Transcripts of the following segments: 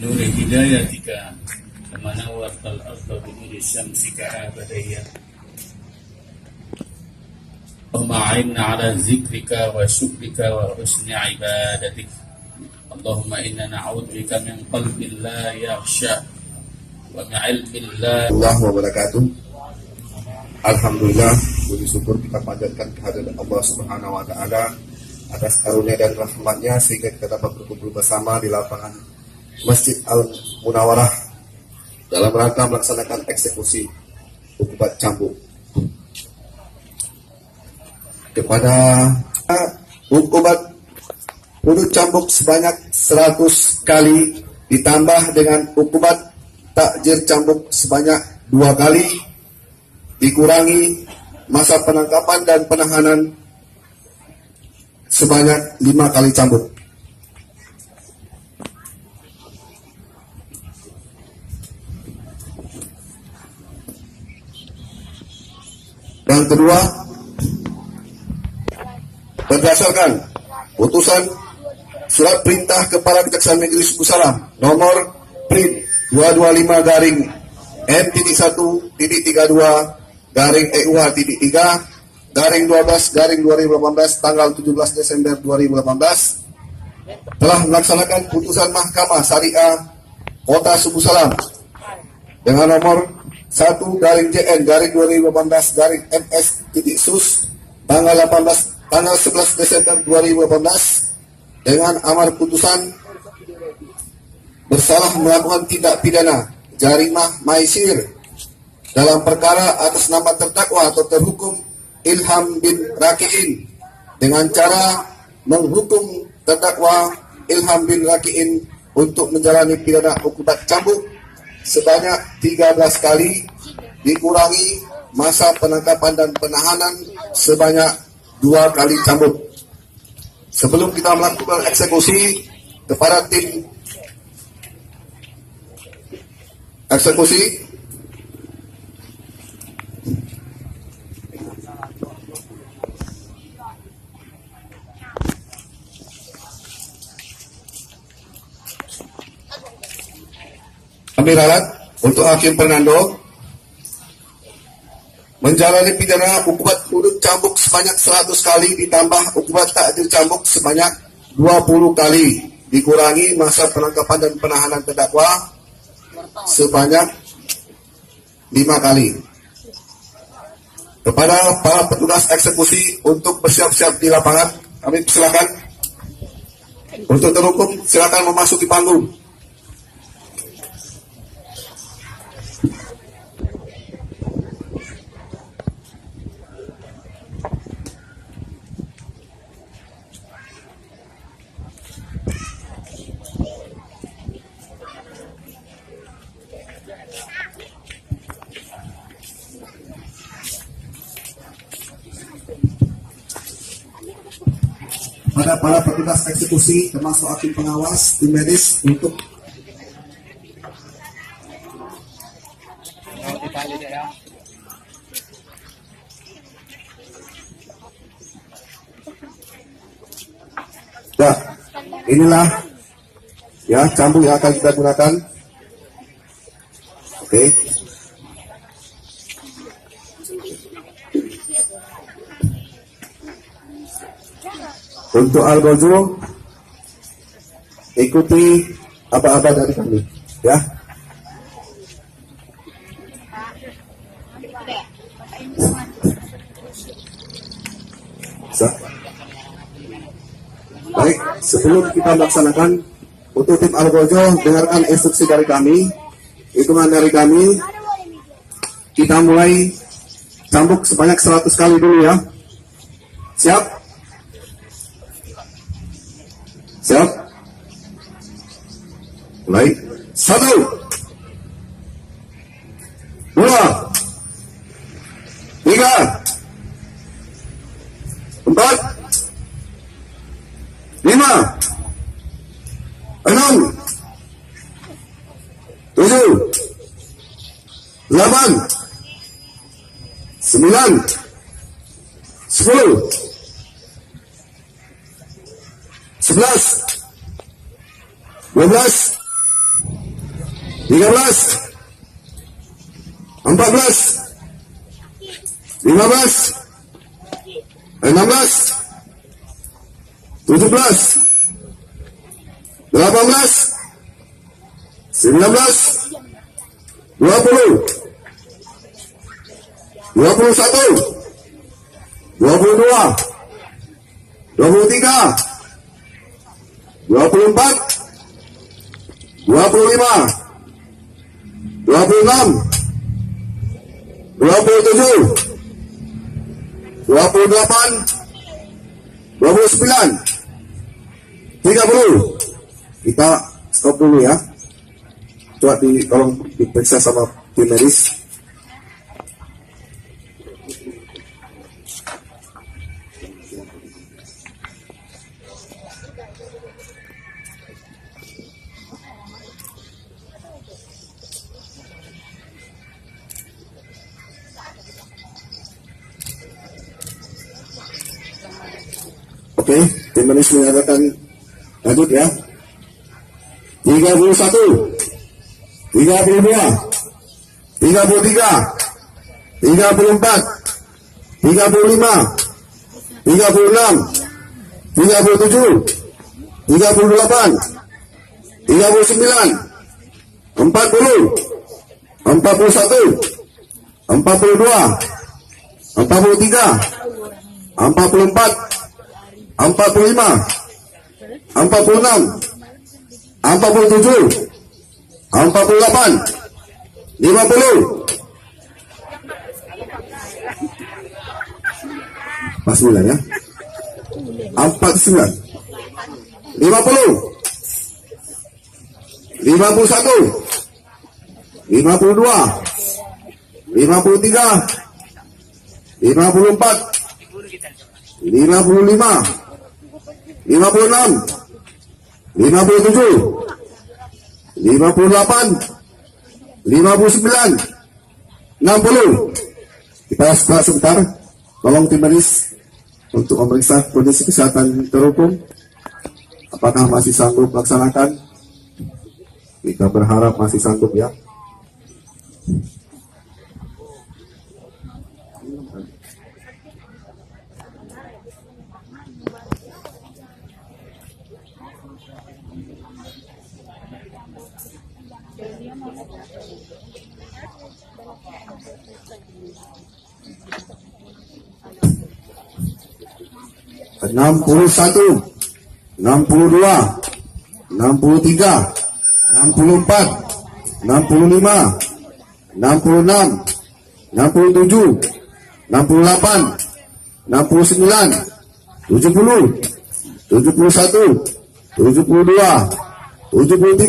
نور هدايتك كما نورت الأرض بنور شمسك عابديا اللهم أعنا على ذكرك وشكرك وحسن عبادتك اللهم إنا نعوذ بك من قلب لا يخشى ومن علم لا Allah wabarakatuh. Alhamdulillah, puji syukur kita panjatkan kehadiran Allah Subhanahu wa taala atas karunia dan rahmatnya sehingga kita dapat berkumpul bersama di lapangan Masjid Al-Munawarah dalam rangka melaksanakan eksekusi hukuman cambuk kepada hukuman bunuh cambuk sebanyak 100 kali ditambah dengan hukuman takjir cambuk sebanyak 2 kali dikurangi masa penangkapan dan penahanan sebanyak 5 kali cambuk. Yang kedua, berdasarkan putusan Surat Perintah Kepala Kejaksaan Negeri Suku Salam nomor print 225 garing M.1.32 garing 12 garing 2018 tanggal 17 Desember 2018 telah melaksanakan putusan Mahkamah Syariah Kota Suku Salam dengan nomor 1 garing JN garing 2018 garing MS.SUS tanggal 11 Desember 2018 dengan amar putusan bersalah melakukan tindak pidana jarimah maisir dalam perkara atas nama terdakwa atau terhukum Ilham bin Rakiin dengan cara menghukum terdakwa Ilham bin Rakiin untuk menjalani pidana hukuman cambuk sebanyak 13 kali dikurangi masa penangkapan dan penahanan sebanyak 2 kali cambuk. Sebelum kita melakukan eksekusi kepada tim eksekusi, kami ralat untuk Hakim Fernando menjalani pidana hukuman bunuh cambuk sebanyak 100 kali ditambah hukuman takjir cambuk sebanyak 20 kali dikurangi masa penangkapan dan penahanan terdakwa sebanyak 5 kali. Kepada para petugas eksekusi untuk bersiap-siap di lapangan, kami silakan untuk terhukum silakan memasuki panggung. Pada para petugas eksekusi termasuk hakim pengawas, tim medis untuk ya, inilah ya cambuk yang akan kita gunakan. Oke. Untuk Al-Gojo ikuti aba-aba dari kami ya. Baik, sebelum kita melaksanakan untuk tim Al-Gojo, dengarkan instruksi dari kami, hitungan dari kami. Kita mulai cambuk sebanyak 100 kali dulu ya. Siap? Siap? Mulai. 1, 2, 3, 4, 5, 6, 7, 8, 9, 10, 11, 12, Kita stop dulu ya. Coba tolong diperiksa sama tim medis. Oke, tim medis menyatakan lanjut ya. 31, 32, 33, 34, 35, 36, 37, 38, 39, 40, 41, 42, 43, 44, 45, 46, 47, 48, 50. Pas 9 ya. 49, 50, 51, 52, 53, 54, 55, 56, 57, 58, 59, 60. Kita setelah sebentar, tolong tim medis untuk memeriksa kondisi kesehatan terhukum. Apakah masih sanggup melaksanakan? Kita berharap masih sanggup ya. Enam puluh 61, 62, 63, 64, 65, 66, 67, 68, 69, 70, 71, 72, 73,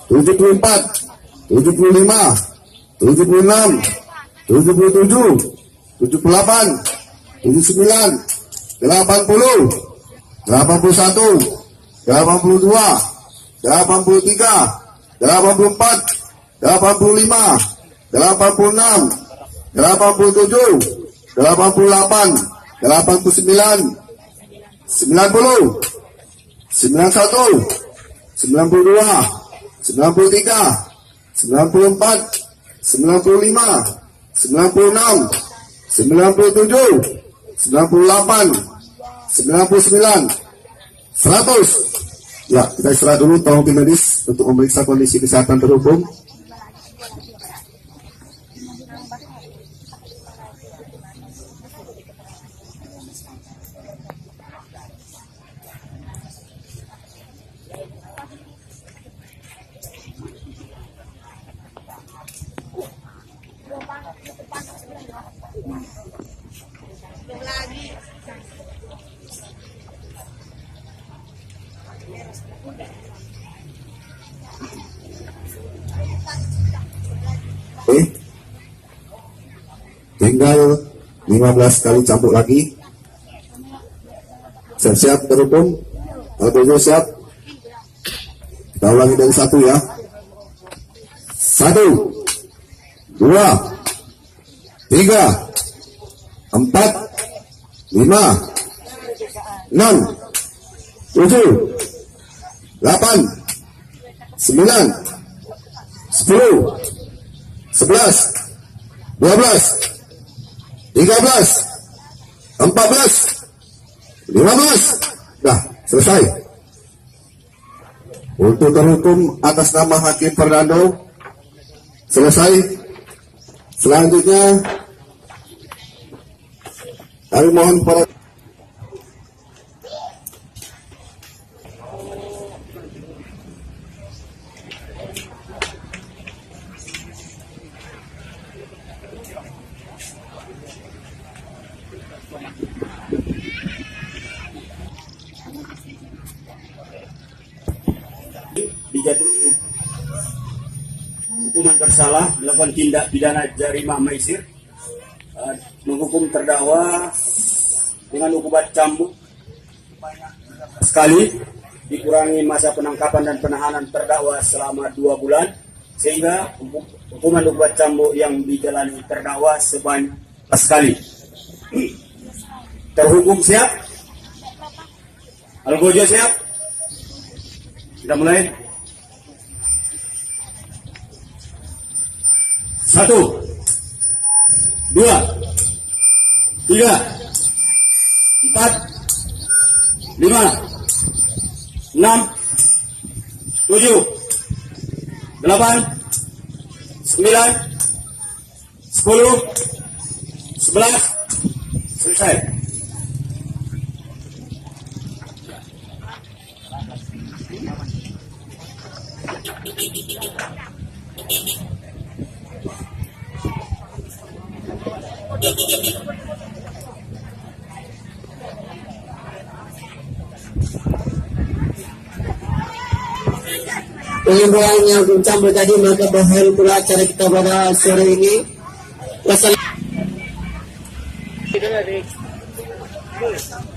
74, 75, 76, 77, 78, 79, 80, 81, 82, 83, 84, 85, 86, 87, 88, 89, 90, 91, 92, 93, 94, 95, 96, 97, 98, 99, 100. Ya, kita istirahat dulu, tolong tim medis untuk memeriksa kondisi kesehatan terhukum. Oke. Tinggal 15 kali cambuk lagi. Siap-siap terhukum. Kalau siap. Kita ulangi dari 1 ya. 1, 2, 3, 4, 5, 6, 7, 8, 9, 10, 10, 11, 12, 13, 14, 15. Dah, selesai. Untuk terhukum atas nama Hakim Fernando selesai. Selanjutnya kami mohon para dijatuhi hukuman bersalah melakukan tindak pidana jarimah maisir, menghukum terdakwa dengan hukuman cambuk sekali, dikurangi masa penangkapan dan penahanan terdakwa selama 2 bulan, sehingga hukuman cambuk yang dijalani terdakwa sebanyak sekali. Terhukum siap? Algojo siap? Kita mulai. 1, 2, 3, 4, 5, 6, 7, 8, 9, 10, 11, selesai. Pengimbauan yang dicambuk tadi maka berakhir pula acara kita pada sore ini. Wassalamualaikum.